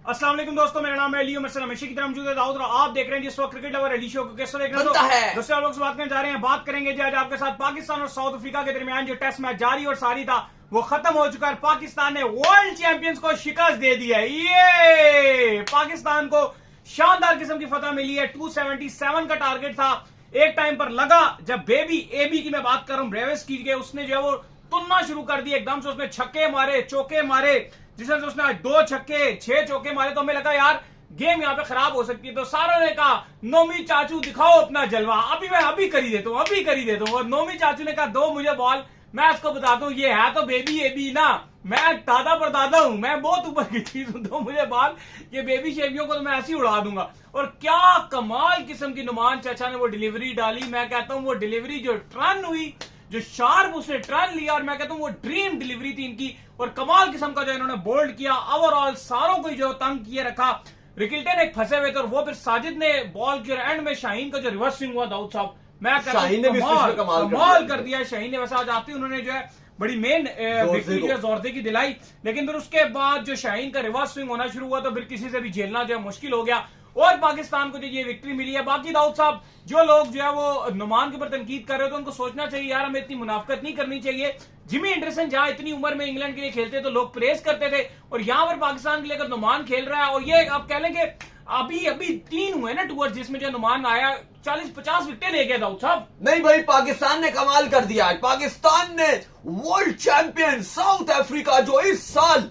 अस्सलाम वालेकुम दोस्तों, मेरा नाम है लियो। मैं हमेशा की तरह मौजूद है दाऊद और आप देख रहे हैं जिस वक्त क्रिकेट लवर एडी शो को कैसे देख रहे हैं। दोस्तों लोग से बात करने जा रहे हैं, बात करेंगे आज आपके साथ पाकिस्तान और साउथ अफ्रीका के दरमियान जो टेस्ट मैच जारी और सारी था वो खत्म हो चुका है। पाकिस्तान ने वर्ल्ड चैंपियंस को शिकस्त दे दी है। ये पाकिस्तान को शानदार किस्म की फतह मिली है। 277 का टारगेट था, एक टाइम पर लगा जब एबी की मैं बात कर रहा हूं, ब्रेविस की के उसने जो है वो तुलना शुरू कर दी। एकदम से उसने छक्के मारे, चौके मारे, जिसमें से उसने आज 2 छक्के 6 चौके मारे। तो हमें लगा यार गेम यहाँ पे खराब हो सकती है। तो सारों ने कहा नोमी चाचू दिखाओ अपना जलवा, मैं अभी कर ही देता हूँ। और नोमी चाचू ने कहा दो मुझे बॉल, मैं इसको बताता हूँ ये है तो बेबी एबी ना, मैं दादा परदादा हूं, मैं बहुत ऊपर की चीज हूं, दो मुझे बॉल, ये बेबी शेबियों को तो मैं ऐसे ही उड़ा दूंगा। और क्या कमाल किस्म की नुमान चाचा ने वो डिलीवरी डाली। मैं कहता हूं वो डिलीवरी जो टर्न हुई, जो शार्प उसने टर्न लिया, और मैं कहता हूं वो ड्रीम डिलीवरी थी इनकी। और कमाल किस्म का जो इन्होंने बोल्ड किया, ओवरऑल सारों को जो तंग किए रखा। रिकिल्टन एक फंसे हुए थे और वो फिर साजिद ने बॉल के एंड में शाहीन का जो रिवर्स स्विंग हुआ दाऊद साहब, मैं कहता हूं कमाल कर दिया शाहीन ने। वैसे आज आते ही उन्होंने जो है बड़ी मेन विक्ट्री जो जोरदे की दिलाई, लेकिन फिर उसके बाद जो शाहीन का रिवर्स स्विंग होना शुरू हुआ तो फिर किसी से भी झेलना जो है मुश्किल हो गया और पाकिस्तान को जो ये विक्ट्री मिली है। बाकी दाऊद साहब जो लोग जो है वो नुमान के ऊपर तनकीद कर रहे हो तो उनको सोचना चाहिए यार हमें इतनी मुनाफकत नहीं करनी चाहिए। जिमी एंडरसन जहां इतनी उम्र में इंग्लैंड के लिए खेलते तो लोग प्रेस करते थे, और यहां पर पाकिस्तान के लिए अगर नुमान खेल रहा है और ये आप कह लेंगे अभी 3 हुए ना टूर जिसमें जो नुमान आया 40-50 विकेट ले गया दाऊद साहब। नहीं भाई, पाकिस्तान ने कमाल कर दिया। पाकिस्तान ने वर्ल्ड चैंपियन साउथ अफ्रीका जो इस साल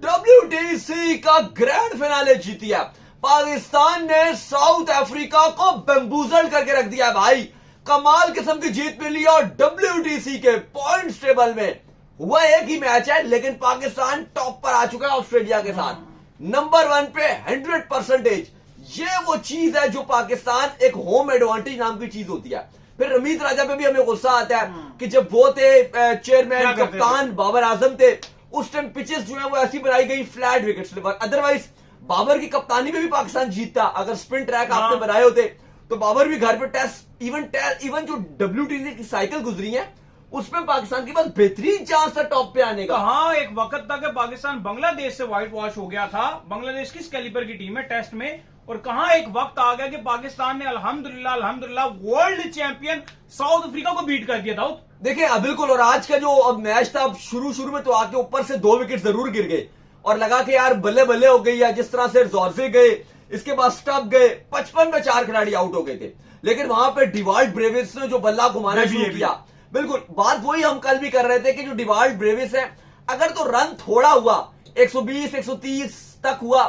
WTC का ग्रैंड फिनाले जीती है, पाकिस्तान ने साउथ अफ्रीका को बेम्बूजल करके रख दिया भाई। कमाल किस्म की जीत मिली और WTC के पॉइंट्स टेबल में हुआ एक ही मैच है, लेकिन पाकिस्तान टॉप पर आ चुका है ऑस्ट्रेलिया के साथ, नंबर 1 पे 100%। ये वो चीज है जो पाकिस्तान एक होम एडवांटेज नाम की चीज होती है। फिर रमीत राजा पे भी हमें गुस्सा आता है कि जब वो थे चेयरमैन कप्तान बाबर आजम थे, उस टाइम पिचेस जो है वो ऐसी बनाई गई फ्लैट विकेट्स। अदरवाइज बाबर की कप्तानी में भी पाकिस्तान जीतता। अगर स्पिन ट्रैक आपने बनाए होते तो बाबर भी घर पे टेस्ट इवन जो WTC की साइकिल गुजरी है उसमें पाकिस्तान के पास बेहतरीन चांस था टॉप पे आने का। हाँ, एक वक्त तक पाकिस्तान बांग्लादेश से व्हाइट वॉश हो गया था। बांग्लादेश किस कैलिबर की टीम है टेस्ट में, और कहां एक वक्त आ गया कि पाकिस्तान ने अल्हम्दुलिल्लाह वर्ल्ड चैंपियन साउथ अफ्रीका को बीट कर दिया था। देखिए बिल्कुल, और आज का जो अब मैच था, अब शुरू में तो आके ऊपर से 2 विकेट जरूर गिर गए और लगा कि यार बल्ले बल्ले हो गई है। जिस तरह से जोरसे गए, इसके बाद स्टप गए, 55 में 4 खिलाड़ी आउट हो गए थे, लेकिन वहां पे डिवाल्ड ब्रेविस ने जो बल्ला घुमाना शुरू किया, बिल्कुल बात वही हम कल भी कर रहे थे कि जो डिवाल्ड ब्रेविस है, अगर तो रन थोड़ा हुआ 120-130 तक हुआ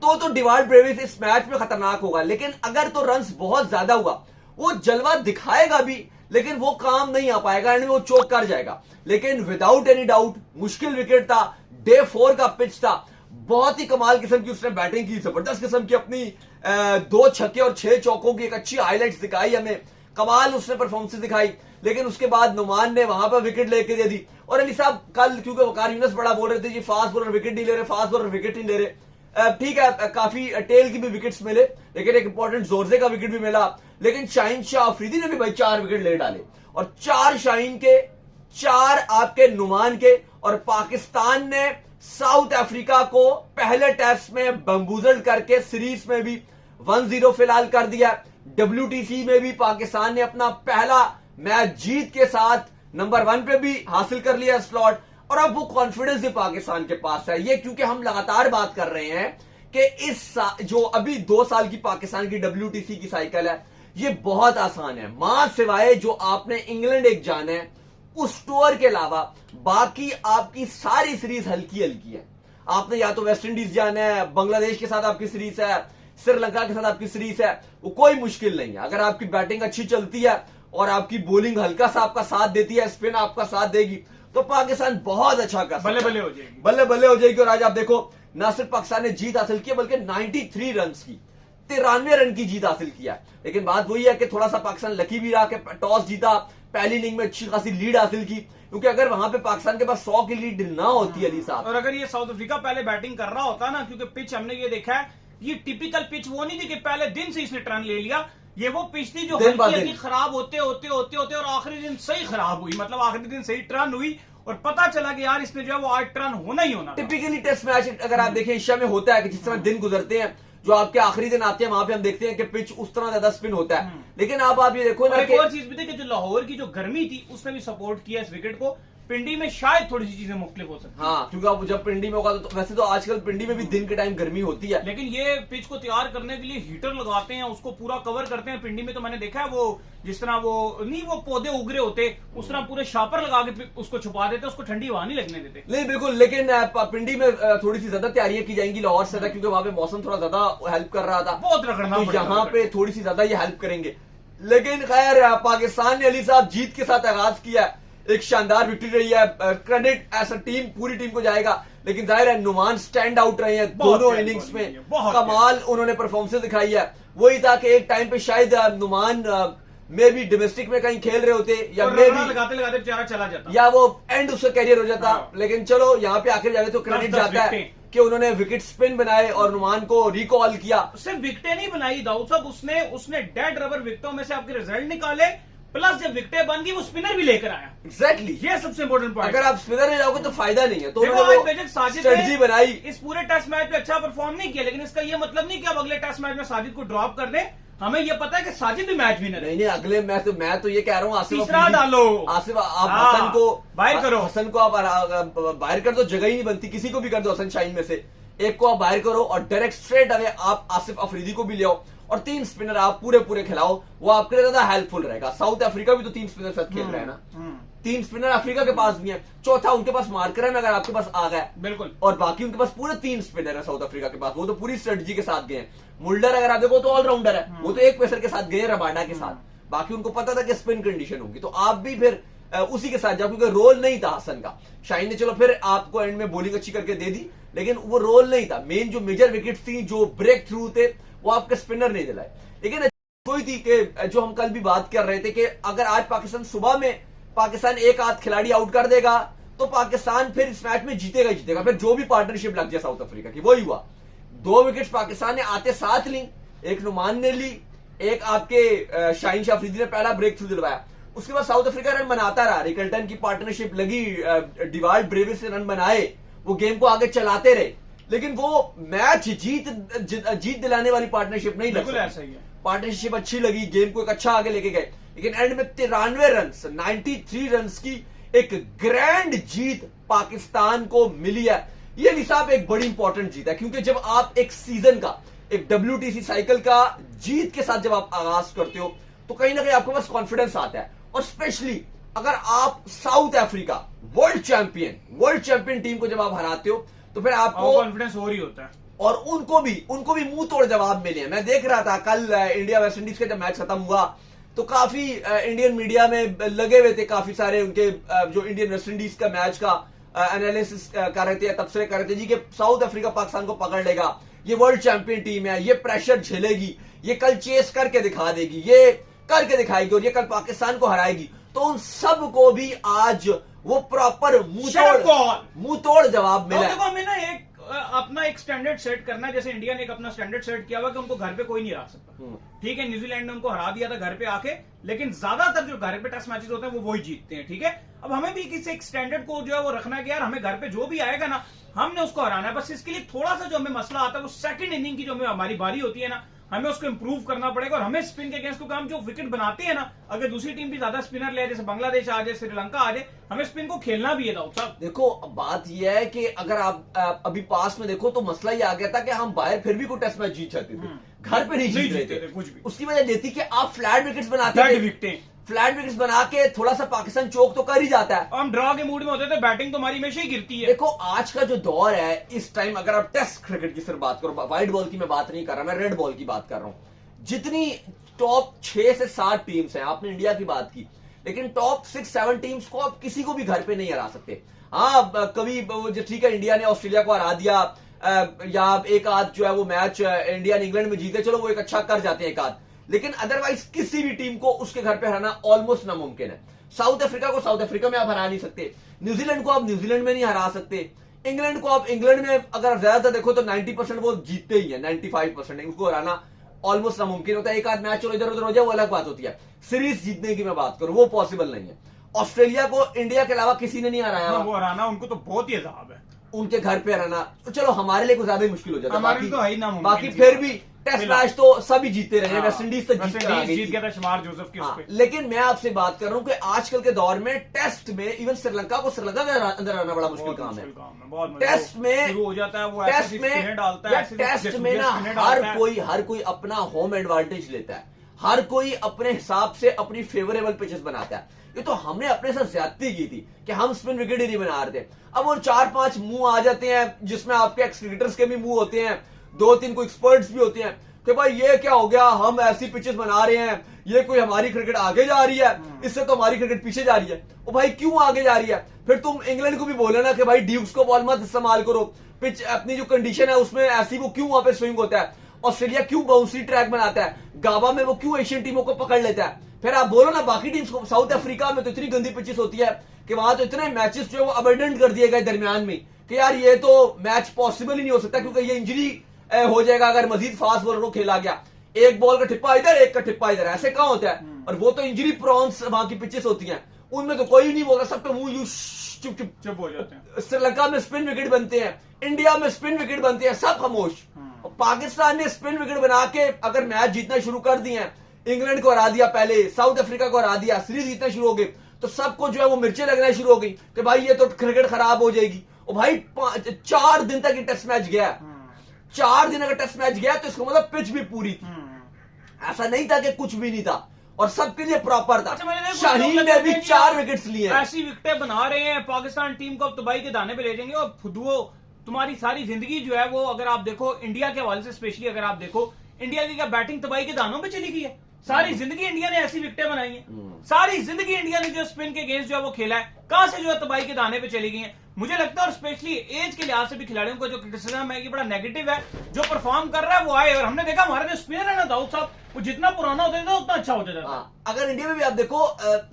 तो डिवाल्ड ब्रेविस इस मैच में खतरनाक होगा। लेकिन अगर तो रन बहुत ज्यादा हुआ, वो जलवा दिखाएगा भी लेकिन वो काम नहीं आ पाएगा, एंड में वो चोक कर जाएगा। लेकिन विदाउट एनी डाउट मुश्किल विकेट था, डे 4 का पिच था, बहुत ही कमाल किस्म की उसने बैटिंग की, जबरदस्त किस्म की अपनी 2 छक्के और 6 चौकों की एक अच्छी हाईलाइट्स दिखाई हमें, कमाल उसने परफॉर्मेंस दिखाई। लेकिन उसके बाद नुमान ने वहां पर विकेट लेके दे दी। और अली साहब कल क्योंकि वकार यूनुस बड़ा बोल रहे थे जी फास्ट बॉलर विकेट नहीं ले रहे, फास्ट बॉलर विकेट नहीं ले रहे, ठीक है काफी टेल की भी विकेट्स मिले, लेकिन एक इंपॉर्टेंट जोरजे का विकेट भी मिला। लेकिन शाहीन शाह अफरीदी ने भी भाई 4 विकेट ले डाले, और 4 शाहीन के 4 आपके नुमान के, और पाकिस्तान ने साउथ अफ्रीका को पहले टेस्ट में बम्बूजल करके सीरीज में भी 1-0 फिलहाल कर दिया। WTC में भी पाकिस्तान ने अपना पहला मैच जीत के साथ नंबर 1 पे भी हासिल कर लिया स्लॉट, और अब वो कॉन्फिडेंस भी पाकिस्तान के पास है। ये क्योंकि हम लगातार बात कर रहे हैं कि इस जो अभी 2 साल की पाकिस्तान की WTC की साइकिल है, ये बहुत आसान है। मां सिवाय जो आपने इंग्लैंड एक जाना है, उस टूर के अलावा बाकी आपकी सारी सीरीज हल्की हल्की है। आपने या तो वेस्ट इंडीज जाना है, बांग्लादेश के साथ आपकी सीरीज है, श्रीलंका के साथ आपकी सीरीज है, वो कोई मुश्किल नहीं है। अगर आपकी बैटिंग अच्छी चलती है और आपकी बॉलिंग हल्का सा आपका साथ देती है, स्पिन आपका साथ देगी, तो पाकिस्तान बहुत अच्छा कर सकता है, बल्ले हो जाएगी, बल्ले हो जाएगी। और आज आप देखो न सिर्फ पाकिस्तान ने जीत हासिल की बल्कि 93 रन की 93 रन की जीत हासिल किया। लेकिन बात वही है कि थोड़ा सा पाकिस्तान लकी भी रहा कि टॉस जीता, पहली इनिंग में अच्छी खासी लीड हासिल की, क्योंकि अगर वहां पे पाकिस्तान के पास 100 की लीड ना होती अली साहब, और अगर ये साउथ अफ्रीका पहले बैटिंग कर रहा होता ना, क्योंकि पिच हमने ये देखा है, ये टिपिकल पिच वो नहीं थी कि पहले दिन से इसने टर्न ले लिया, ये वो पिच थी जो हल्की खराब होते और आखिरी दिन सही खराब हुई, मतलब आखिरी दिन सही टर्न हुई और पता चला कि यार इसने जो है वो आज टर्न होना ही होना। टिपिकली टेस्ट मैच अगर आप देखें एशिया में होता है कि जिस तरह दिन गुजरते हैं, जो आपके आखिरी दिन आते हैं, वहां पे हम देखते हैं कि पिच उस तरह ज्यादा स्पिन होता है। लेकिन आप ये देखो ना, एक और चीज भी थी कि जो लाहौर की जो गर्मी थी उसने भी सपोर्ट किया इस विकेट को। पिंडी में शायद थोड़ी सी चीजें मुख्तलिफ हो सकती है। हाँ, क्योंकि अब जब पिंडी में होगा तो वैसे तो आजकल पिंडी में भी दिन के टाइम गर्मी होती है, लेकिन ये पिच को तैयार करने के लिए हीटर लगाते हैं, उसको पूरा कवर करते हैं। पिंडी में तो मैंने देखा है वो जिस तरह वो पौधे उगरे होते उस तरह पूरे शापर लगा के उसको छुपा देते, उसको ठंडी हवा नहीं लगने देते। नहीं बिल्कुल, लेकिन पिंडी में थोड़ी सी ज्यादा तैयारियां की जाएंगी लाहौर से, क्योंकि वहां पे मौसम थोड़ा ज्यादा हेल्प कर रहा था, बहुत रगड़ना तो यहाँ पे थोड़ी सी ज्यादा ये हेल्प करेंगे। लेकिन खैर पाकिस्तान ने अली साहब जीत के साथ आगाज किया है, एक शानदार विक्ट्री रही है, क्रेडिट एज अ टीम पूरी टीम को जाएगा। लेकिन जाहिर है नुमान स्टैंड आउट रहे हैं दोनों इनिंग्स में, कमाल उन्होंने परफॉर्मेंस दिखाई है। वही था कि एक टाइम पे शायद नुमान में भी डोमेस्टिक में कहीं खेल रहे होते, या मे भी लगाते लगाते बेचारा चला जाता, या वो एंड उसका कैरियर हो जाता। लेकिन चलो यहाँ पे आखिर जाके तो क्रेडिट जाता है कि उन्होंने विकेट स्पिन बनाए और नुमान को रिकॉल किया। सिर्फ विकेटें नहीं बनाई दाऊद साहब, उसने डेड रबर विकेटों में से आपके रिजल्ट निकाले, प्लस जब विकेटें बन गई वो स्पिनर भी लेकर आया। एग्जैक्टली, ये सबसे इंपॉर्टेंट पॉइंट। अगर आप स्पिनर में जाओगे तो फायदा नहीं है। तो साजिद स्ट्रेटजी बनाई, इस पूरे टेस्ट मैच में अच्छा परफॉर्म नहीं किया, लेकिन इसका ये मतलब नहीं कि अब अगले टेस्ट मैच में साजिद को ड्रॉप कर दे। हमें ये पता है कि साजिद भी मैच विनर है। नहीं, अगले मैच तो मैं तो ये कह रहा हूँ आसिफ तीसरा डालो, आसिफ आप हसन को बाहर करो, हसन को आप बाहर कर दो, जगह ही नहीं बनती, किसी को भी कर दो, हसन शाहीन में से एक को आप बाहर करो और डायरेक्ट स्ट्रेट अवे आप आसिफ अफरीदी को भी ले आओ और 3 स्पिनर आप पूरे खिलाओ, वो आपके लिए ज्यादा हेल्पफुल रहेगा। साउथ अफ्रीका भी तो 3 स्पिनर साथ खेल रहा है ना, 3 स्पिनर अफ्रीका के पास भी है, चौथा उनके पास मार्कर है अगर आपके पास आ गया, बिल्कुल, और बाकी उनके पास पूरे 3 स्पिनर है साउथ अफ्रीका के पास, वो तो पूरी स्ट्रेटजी के साथ गए हैं। मुल्डर अगर आप देखो तो ऑलराउंडर है, वो तो एक पेसर के साथ गए रबाडा के साथ, बाकी उनको पता था कि स्पिन कंडीशन होगी, तो आप भी फिर उसी के साथ जाओ, क्योंकि रोल नहीं था हसन का। शाहीन ने चलो फिर आपको एंड में बॉलिंग अच्छी करके दे दी, लेकिन वो रोल नहीं था। मेन जो मेजर विकेट्स थी, जो ब्रेक थ्रू थे, वो आपके स्पिनर नहीं दिलाए। लेकिन कोई थी कि जो हम कल भी बात कर रहे थे कि अगर आज पाकिस्तान सुबह में पाकिस्तान एक आध खिलाड़ी आउट कर देगा तो पाकिस्तान फिर इस मैच में जीतेगा ही जीतेगा। फिर जो भी पार्टनरशिप लग जाए साउथ अफ्रीका की, वही हुआ। 2 विकेट्स पाकिस्तान ने आते साथ ली, एक नुमान ने ली, एक आपके शाहीन शाह अफरीदी ने पहला ब्रेक थ्रू दिलवाया। उसके बाद साउथ अफ्रीका रन बनाता रहा, रिकल्टन की पार्टनरशिप लगी, डिवाल्ड ब्रेविस ने रन बनाए, वो गेम को आगे चलाते रहे, लेकिन वो मैच जीत दिलाने वाली पार्टनरशिप नहीं लगी। ऐसा ही है, पार्टनरशिप अच्छी लगी, गेम को एक अच्छा आगे लेके गए, लेकिन एंड में 93 रन 93 रन की एक ग्रैंड जीत पाकिस्तान को मिली है। ये निसाब एक बड़ी इंपॉर्टेंट जीत है, क्योंकि जब आप एक सीजन का, एक WTC साइकिल का जीत के साथ जब आप आगाज करते हो तो कहीं ना कहीं आपके पास कॉन्फिडेंस आता है। और स्पेशली अगर आप south Africa world champion team को जब आप हराते हो तो फिर आपको कॉन्फिडेंस हो रही होता है, और उनको भी मुंह तोड़ जवाब मिले हैं। मैं देख रहा था कल इंडिया वेस्ट इंडीज का जब मैच खत्म हुआ तो काफी इंडियन मीडिया में लगे हुए थे, काफी सारे उनके जो इंडियन वेस्ट इंडीज का मैच का एनालिसिस कर रहे थे, तबसरे कर रहे थे जी कि साउथ अफ्रीका पाकिस्तान को पकड़ लेगा, ये वर्ल्ड चैंपियन टीम है, ये प्रेशर झेलेगी, ये कल चेस करके दिखा देगी, ये करके दिखाएगी और ये कल पाकिस्तान को हराएगी। तो उन सब को भी आज वो प्रॉपर मुंह तोड़ जवाब मिला। देखो हमें ना एक अपना एक स्टैंडर्ड सेट करना है, जैसे इंडिया ने एक अपना स्टैंडर्ड सेट किया हुआ कि उनको घर पे कोई नहीं हरा सकता। ठीक है, न्यूजीलैंड ने उनको हरा दिया था घर पे आके, लेकिन ज्यादातर जो घर पे टेस्ट मैचेस होते हैं वो वही जीतते हैं। ठीक है, अब हमें भी किसी एक स्टैंडर्ड को जो है वो रखना है कि यार हमें घर पे जो भी आएगा ना हमने उसको हराना है। बस इसके लिए थोड़ा सा जो हमें मसला आता है वो सेकंड इनिंग की जो हमें हमारी बारी होती है ना, हमें उसको इंप्रूव करना पड़ेगा। और हमें स्पिन के अगेंस्ट, क्योंकि हम जो विकेट बनाते हैं ना, अगर दूसरी टीम भी ज्यादा स्पिनर ले, जैसे बांग्लादेश आ जाए, श्रीलंका आ जाए, हमें स्पिन को खेलना भी है दाऊद साहब। देखो बात यह है कि अगर आप अभी पास में देखो तो मसला ये आ गया था कि हम बाहर फिर भी कोई टेस्ट मैच जीत सकते थे, घर पे नहीं जीत रहे थे कुछ भी। उसकी वजह ये थी कि आप फ्लैट विकेट्स बनाते थे, फ्लैट विकेट्स बना के थोड़ा सा पाकिस्तान चौक तो कर ही जाता है। हम ड्रॉ के मूड में होते थे, बैटिंग तो हमारी हमेशा ही गिरती है। देखो आज का जो दौर है इस टाइम, अगर आप टेस्ट क्रिकेट की सिर्फ बात करो, व्हाइट बॉल की मैं बात नहीं कर रहा, मैं रेड बॉल की बात कर रहा हूं। जितनी टॉप 6 से 7 टीम्स हैं, आपने इंडिया की बात की, लेकिन टॉप 6-7 टीम्स को आप किसी को भी घर पे नहीं हरा सकते। हाँ कभी ठीक है इंडिया ने ऑस्ट्रेलिया को हरा दिया, या एक आध जो है वो मैच इंडिया ने इंग्लैंड में जीते, चलो वो एक अच्छा कर जाते हैं एक आध, लेकिन अदरवाइज किसी भी टीम को उसके घर पे हराना ऑलमोस्ट नामुमकिन है। साउथ अफ्रीका को साउथ अफ्रीका में आप हरा नहीं सकते, न्यूजीलैंड को आप न्यूजीलैंड में नहीं हरा सकते, इंग्लैंड को आप इंग्लैंड में अगर ज्यादातर देखो तो 90% वो जीतते ही है, 95% उसको हराना ऑलमोस्ट नामुमकिन होता है। एक आध मैच चलो इधर उधर हो जाए वो अलग बात होती है, सीरीज जीतने की मैं बात करूं वो पॉसिबल नहीं है। ऑस्ट्रेलिया को इंडिया के अलावा किसी ने नहीं हराया। वो हराना उनको तो बहुत ही अजाब है, उनके घर पे हराना तो चलो हमारे लिए कुछ ज्यादा ही मुश्किल हो जाता है। हमारे लिए तो है ही ना, बाकी फिर भी टेस्ट मैच तो सभी जीतते रहे। वेस्ट इंडीज तो जीत गया था शुमार जोसेफ के उस पे। लेकिन मैं आपसे बात कर रहा हूं कि आजकल के दौर में टेस्ट में इवन श्रीलंका को श्रीलंका के अंदर आना बड़ा मुश्किल काम है। टेस्ट में हो जाता है वो, टेस्ट में ना हर कोई अपना होम एडवांटेज लेता है, हर कोई अपने हिसाब से अपनी फेवरेबल पिचेस बनाता है। ये तो हमने अपने साथ ज्यादती की थी कि हम स्पिन विकेट ही नहीं बना रहे थे। अब वो 4-5 मुंह आ जाते हैं जिसमें आपके एक्स क्रिकेटर्स के भी मुंह होते हैं, 2-3 कोई एक्सपर्ट्स भी होते हैं कि भाई ये क्या हो गया, हम ऐसी पिचेस बना रहे हैं, ये कोई हमारी क्रिकेट आगे जा रही है, इससे तो हमारी क्रिकेट पीछे जा रही है। ओ भाई क्यों आगे जा रही है? फिर तुम इंग्लैंड को भी बोले ना कि भाई ड्यूक्स को बॉल मत इस्तेमाल करो, पिच अपनी जो कंडीशन है उसमें ऐसी, वो क्यों वहां पे स्विंग होता है? ऑस्ट्रेलिया क्यों बाउंसी ट्रैक बनाता है? गाबा में वो क्यों एशियन टीमों को पकड़ लेता है? फिर आप बोलो ना बाकी टीम्स को, साउथ अफ्रीका में तो इतनी गंदी पिचेस होती है कि वहां तो इतने मैचेस जो है वो अबंडेंट कर दिए गए दरमियान में कि यार ये तो मैच पॉसिबल ही नहीं हो सकता, क्योंकि ये इंजरी हो जाएगा अगर मजीद फास्ट बॉलर को खेला गया। एक बॉल का ठिप्पा इधर, एक का ठिप्पा इधर, ऐसे कहां होता है? और वो तो इंजरी प्रॉन्स वहां की पिचेस होती हैं, उनमें तो कोई नहीं बोलता, सबके मुंह यूं चुप हो जाते हैं। श्रीलंका में स्पिन विकेट बनते हैं, इंडिया में स्पिन विकेट बनते हैं, सब खामोश। पाकिस्तान ने स्पिन विकेट बना के अगर मैच जीतना शुरू कर दिए हैं, इंग्लैंड को हरा दिया, पहले साउथ अफ्रीका को हरा दिया, सीरीज जीतना शुरू हो गई, तो सबको जो है वो मिर्चें लगना शुरू हो गई कि भाई ये तो क्रिकेट खराब हो जाएगी। और भाई 4 दिन तक ये टेस्ट मैच गया, 4 दिन अगर टेस्ट मैच गया तो इसका मतलब पिच भी पूरी थी, ऐसा नहीं था कि कुछ भी नहीं था, और सबके लिए प्रॉपर था। शाहीन ने भी 4 विकेट्स लिए, ऐसी विकेटें बना रहे हैं पाकिस्तान टीम को अब तबाही के दाने पे ले जाएंगे। और खुद वो तुम्हारी सारी जिंदगी जो है वो, अगर आप देखो इंडिया के हवाले से स्पेशली अगर आप देखो, इंडिया की क्या बैटिंग तबाही के दानों पे चली गई है। सारी जिंदगी इंडिया ने ऐसी विकेटें बनाई हैं, सारी जिंदगी इंडिया ने जो स्पिन के अगेंस्ट जो है वो खेला है, कहां से जो है तबाही के दाने पे चली गई है। मुझे लगता है और स्पेशली एज के लिहाज से भी खिलाड़ियों को जो क्रिटिसिज्म है ये बड़ा नेगेटिव है। जो परफॉर्म कर रहा है वो आए, और हमने देखा हमारा जो स्पिनर है ना दाऊद साहब, वो जितना पुराना होता है उतना अच्छा होता जाता है। अगर इंडिया में भी आप देखो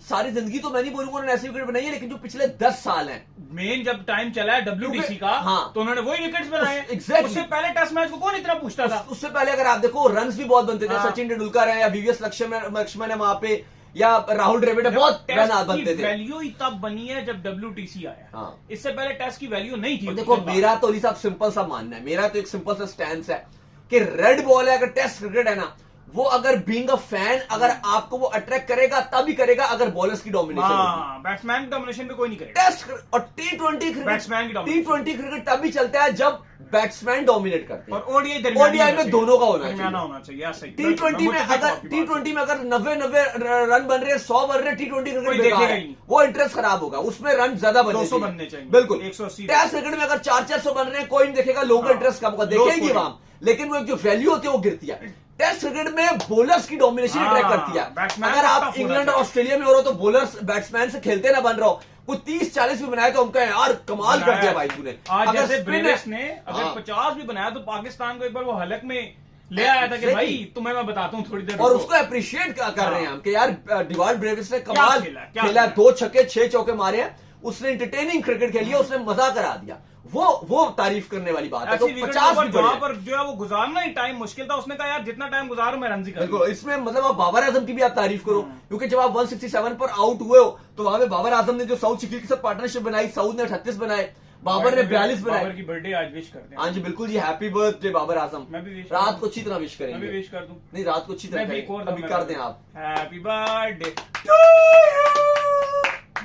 सारी जिंदगी तो मैं नहीं बोलूंगा उन्होंने ऐसी विकेट बनाई है, लेकिन जो पिछले 10 साल हैं, मेन जब टाइम चला है WTC का, तो उन्होंने वही विकेट्स बनाए। उससे पहले टेस्ट मैच को कौन इतना पूछता था? उससे पहले अगर आप देखो रन्स भी बहुत बनते थे, सचिन तेंदुलकर है या VVS लक्ष्मण है वहां पे, या राहुल द्रविड़, बहुत रन बनते थे। वैल्यू ही तब बनी है जब WTC आया, इससे पहले टेस्ट की वैल्यू नहीं थी। देखो मेरा तो अली साहब सिंपल सा मानना है, मेरा तो एक सिंपल सा स्टैंस है कि रेड बॉल है, अगर टेस्ट क्रिकेट है ना, वो अगर बीइंग अ फैन अगर आपको वो अट्रैक्ट करेगा तभी करेगा अगर बॉलर्स की डोमिनेशन, बैट्समैन की डोमिनेशन पे कोई नहीं करेगा। टेस्ट और T20 क्रिकेट तभी चलता है जब बैट्समैन डोमिनेट करते हैं, और ओडीआई में दोनों का होना चाहिए। T20 में अगर 90 रन बन रहे हैं, 100 बन रहे हैं, T20 क्रिकेट वो इंटरेस्ट खराब होगा, उसमें रन ज्यादा बनने चाहिए। बिल्कुल, टेस्ट क्रिकेट में अगर 400 बन रहे हैं, कोई नहीं देखेगा, लोगों का इंटरेस्ट कम होगा, देखेंगे वहां, लेकिन वो जो वैल्यू होती है वो गिरती है। टेस्ट क्रिकेट में बॉलर्स की डोमिनेशन अट्रैक्ट करती है। अगर आप इंग्लैंड और ऑस्ट्रेलिया में हो रहे हो तो बॉलर्स बैट्समैन से खेलते ना बन रहा हो, कुछ 30-40 भी बनाए तो हम कहें यार कमाल कर दिया भाई तूने। अगर ब्रेविस ने अगर 50 भी बनाया तो पाकिस्तान को एक बार वो हलक में ले आया था कि भाई तुम्हें मैं बताता हूँ थोड़ी देर, और उसको अप्रिशिएट कर रहे हैं हम कि यार डिवाल्ड ब्रेविस ने कमाल खेला, 2 छक्के 6 चौके मारे हैं, उसने एंटरटेनिंग क्रिकेट खेली है, उसने मजा करा दिया, वो तारीफ करने वाली बात है। तो 50 जहां पर जो है वो गुजारना ही टाइम मुश्किल था, उसने कहा यार जितना टाइम गुजारूं मैं रन कर। देखो इसमें मतलब आप बाबर आजम की भी आप तारीफ करो, क्योंकि जब आप 167 पर आउट हुए हो तो वहां पे बाबर आजम ने जो साउथ शकील के साथ पार्टनरशिप बनाई, साउथ ने 38 बनाए, बाबर ने 42 बनाए। बाबर की बर्थडे आज विश करते हैं। हाँ जी बिल्कुल जी, हैप्पी बर्थडे बाबर आजम। मैं भी रात को अच्छी तरह विश करेंगे। मैं भी विश कर दूं? नहीं, रात को अच्छी तरह अभी कर दें आप। Happy birthday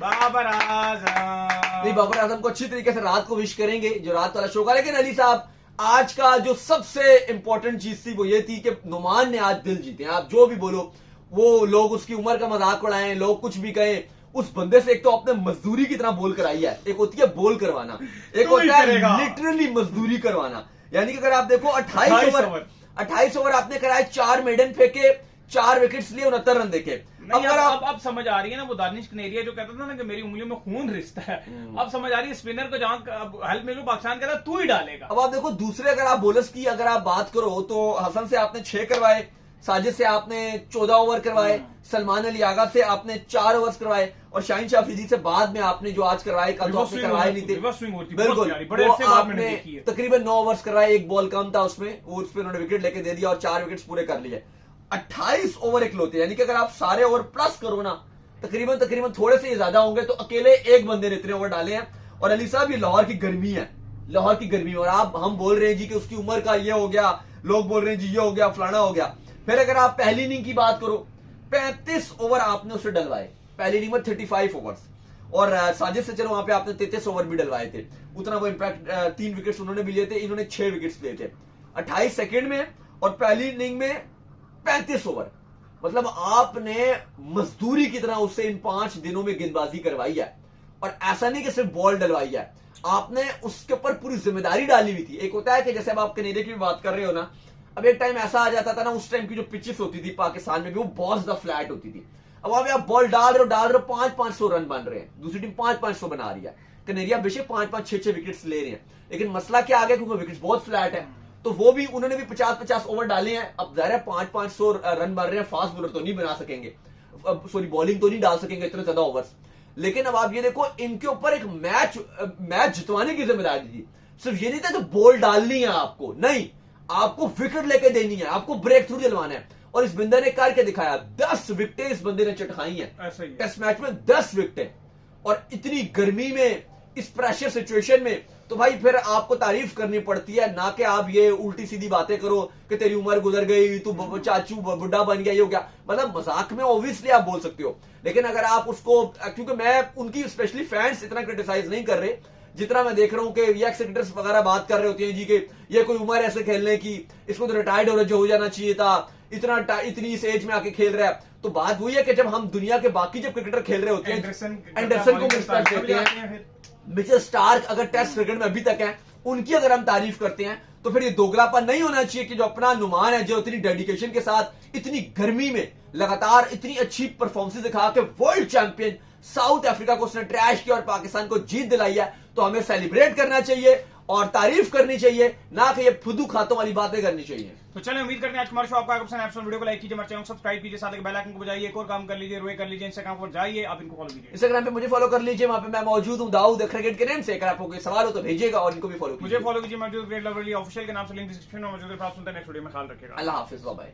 Babar Azam. नहीं, बाबर आजम को अच्छी तरीके से रात को विश करेंगे जो रात वाला शो का। लेकिन अली साहब आज का जो सबसे इंपॉर्टेंट चीज थी वो ये थी कि नुमान ने आज दिल जीते। आप जो भी बोलो, वो लोग उसकी उम्र का मजाक उड़ाएं, लोग कुछ भी कहें, उस बंदे से एक तो आपने मजदूरी की तरह बोल कराई है। एक होती है बोल करवाना, एक होता है लिटरली मजदूरी करवाना। यानी कि अगर आप देखो 28 ओवर आपने कराए, 4 मेडन फेंके, 4 विकेट्स लिए, 69 रन देखे। अब समझ आ रही है ना वो दानिश कनेरिया जो कहता था ना कि मेरी उंगलियों में खून रिश्ता है, अब समझ आ रही है स्पिनर को जहां हेल्प मिलू पाकिस्तान कहता तू ही डालेगा। अब आप देखो दूसरे अगर आप बॉलर्स की अगर आप बात करो तो हसन से आपने 6 करवाए, साजिद से आपने 14 ओवर करवाए, सलमान अली आगा से आपने 4 ओवर्स करवाए, और शाहीन शाह अफरीदी से बाद में आपने जो आज करवाए, कल तो आपने करवाए नहीं थे। बिल्कुल, आपने तकरीबन 9 ओवर्स करवाए, 1 बॉल कम था उसमें, उस पर उन्होंने विकेट लेके दे दिया और 4 विकेट्स पूरे कर लिए। 28 ओवर इकलौते, यानी कि अगर आप सारे ओवर प्लस करो ना तकरीबन थोड़े से ज्यादा होंगे, तो अकेले एक बंदे ने इतने ओवर डाले हैं। और अली साहब ये लाहौर की गर्मी है, लाहौर की गर्मी। और हम बोल रहे हैं जी कि उसकी उम्र का ये हो गया, लोग बोल रहे हैं जी ये हो गया, फलाना हो गया। फिर अगर आप पहली इनिंग की बात करो, 35 ओवर आपने उससे डलवाए पहली इनिंग में, 35 ओवर्स। और साजिद से चलो वहां पे आपने 33 ओवर भी डलवाए थे, उतना वो इम्पैक्ट 3 विकेट्स उन्होंने भी लिए थे, इन्होंने 6 विकेट्स लिए थे 28 सेकंड में। और पहली इनिंग में 35 ओवर, मतलब आपने मजदूरी की तरह उससे इन 5 दिनों में गेंदबाजी करवाई है। और ऐसा नहीं कि सिर्फ बॉल डलवाई है, आपने उसके ऊपर पूरी जिम्मेदारी डाली हुई थी। एक होता है कि जैसे अब आप कनेडा की बात कर रहे हो ना, अब एक टाइम ऐसा आ जाता था ना, उस टाइम की जो पिचेस होती थी पाकिस्तान में भी, वो बहुत ज्यादा फ्लैट होती थी। अब वहां पे आप बॉल डाल रहे हो 500 रन बन रहे हैं, दूसरी टीम 500 बना रही है। कनेरिया बेशक 5-5, 6-6 विकेट्स ले रहे हैं, लेकिन मसला क्या आ गया, क्योंकि विकेट्स बहुत फ्लैट है, तो वो भी उन्होंने भी 50-50 ओवर डाले हैं। अब जाहिर है 500 रन बन रहे हैं, फास्ट बॉलर तो नहीं बना सकेंगे, सॉरी बॉलिंग तो नहीं डाल सकेंगे इतने ज्यादा ओवर्स। लेकिन अब आप ये देखो, इनके ऊपर एक मैच जितवाने की जिम्मेदारी थी। सिर्फ ये नहीं था कि बॉल डालनी है आपको, नहीं, आपको विकेट लेके देनी है, आपको ब्रेक थ्रू दिलवाना है। और इस बंदे ने करके दिखाया, 10 विकेटें इस बंदे ने चटकाई हैं टेस्ट मैच में, 10 विकेटें। और इतनी गर्मी में, इस प्रेशर सिचुएशन में, तो भाई फिर आपको तारीफ करनी पड़ती है, ना कि आप ये उल्टी सीधी बातें करो कि तेरी उम्र गुजर गई, तू चाचू बुढ़ा बन गया, ये हो गया। मतलब मजाक में ऑब्वियसली आप बोल सकते हो, लेकिन अगर आप उसको, क्योंकि मैं उनकी स्पेशली फैंस इतना क्रिटिसाइज नहीं कर रहे जितना मैं देख रहा हूं कि ये क्रिकेटर्स वगैरह बात कर रहे होते हैं जी कि ये कोई उम्र ऐसे खेलने की, इसको तो रिटायर्ड हो जाना चाहिए था, इतनी इस एज में आके खेल रहा है। तो बात वही है कि जब हम दुनिया के बाकी जब क्रिकेटर खेल रहे होते हैं, एंडरसन को रिस्पेक्ट देते हैं, मिचेल स्टार्क अगर टेस्ट क्रिकेट में अभी तक है, उनकी अगर हम तारीफ करते हैं, तो फिर ये दोगलापन नहीं होना चाहिए कि जो अपना नुमान है, जो इतनी डेडिकेशन के साथ इतनी गर्मी में लगातार इतनी अच्छी परफॉर्मेंस दिखा के वर्ल्ड चैंपियन साउथ अफ्रीका को उसने ट्रैश किया और पाकिस्तान को जीत दिलाई है, तो हमें सेलिब्रेट करना चाहिए और तारीफ करनी चाहिए, ना कि ये फुदू खातों वाली बातें करनी चाहिए। तो चलें, उम्मीद करते हैं आज हमारे शो आपको पसंद आया। वीडियो को लाइक कीजिए, हमारे चैनल को सब्सक्राइब कीजिए, साथ ही बेल आइकन को बजाइए, एक और काम कर लीजिए, रोए कर लीजिए, इंस्टाग्राम पर जाइए, आप इनको फॉलो कीजिए, इंस्टाग्राम पे मुझे फॉलो कर लीजिए, वहां पे मैं मौजूद हूं दाऊद क्रिकेट के नेम से। अगर आपको कोई सवाल हो तो भेजिएगा और इनको भी फॉलो कीजिए। मुझे फॉलो कीजिए, मौजूद ग्रेट लवली ऑफिशियल के नाम से, लिंक डिस्क्रिप्शन में मौजूद है। आप सुनते हैं नेक्स्ट वीडियो में, ख्याल रखिएगा, अल्लाह हाफिज, बाय।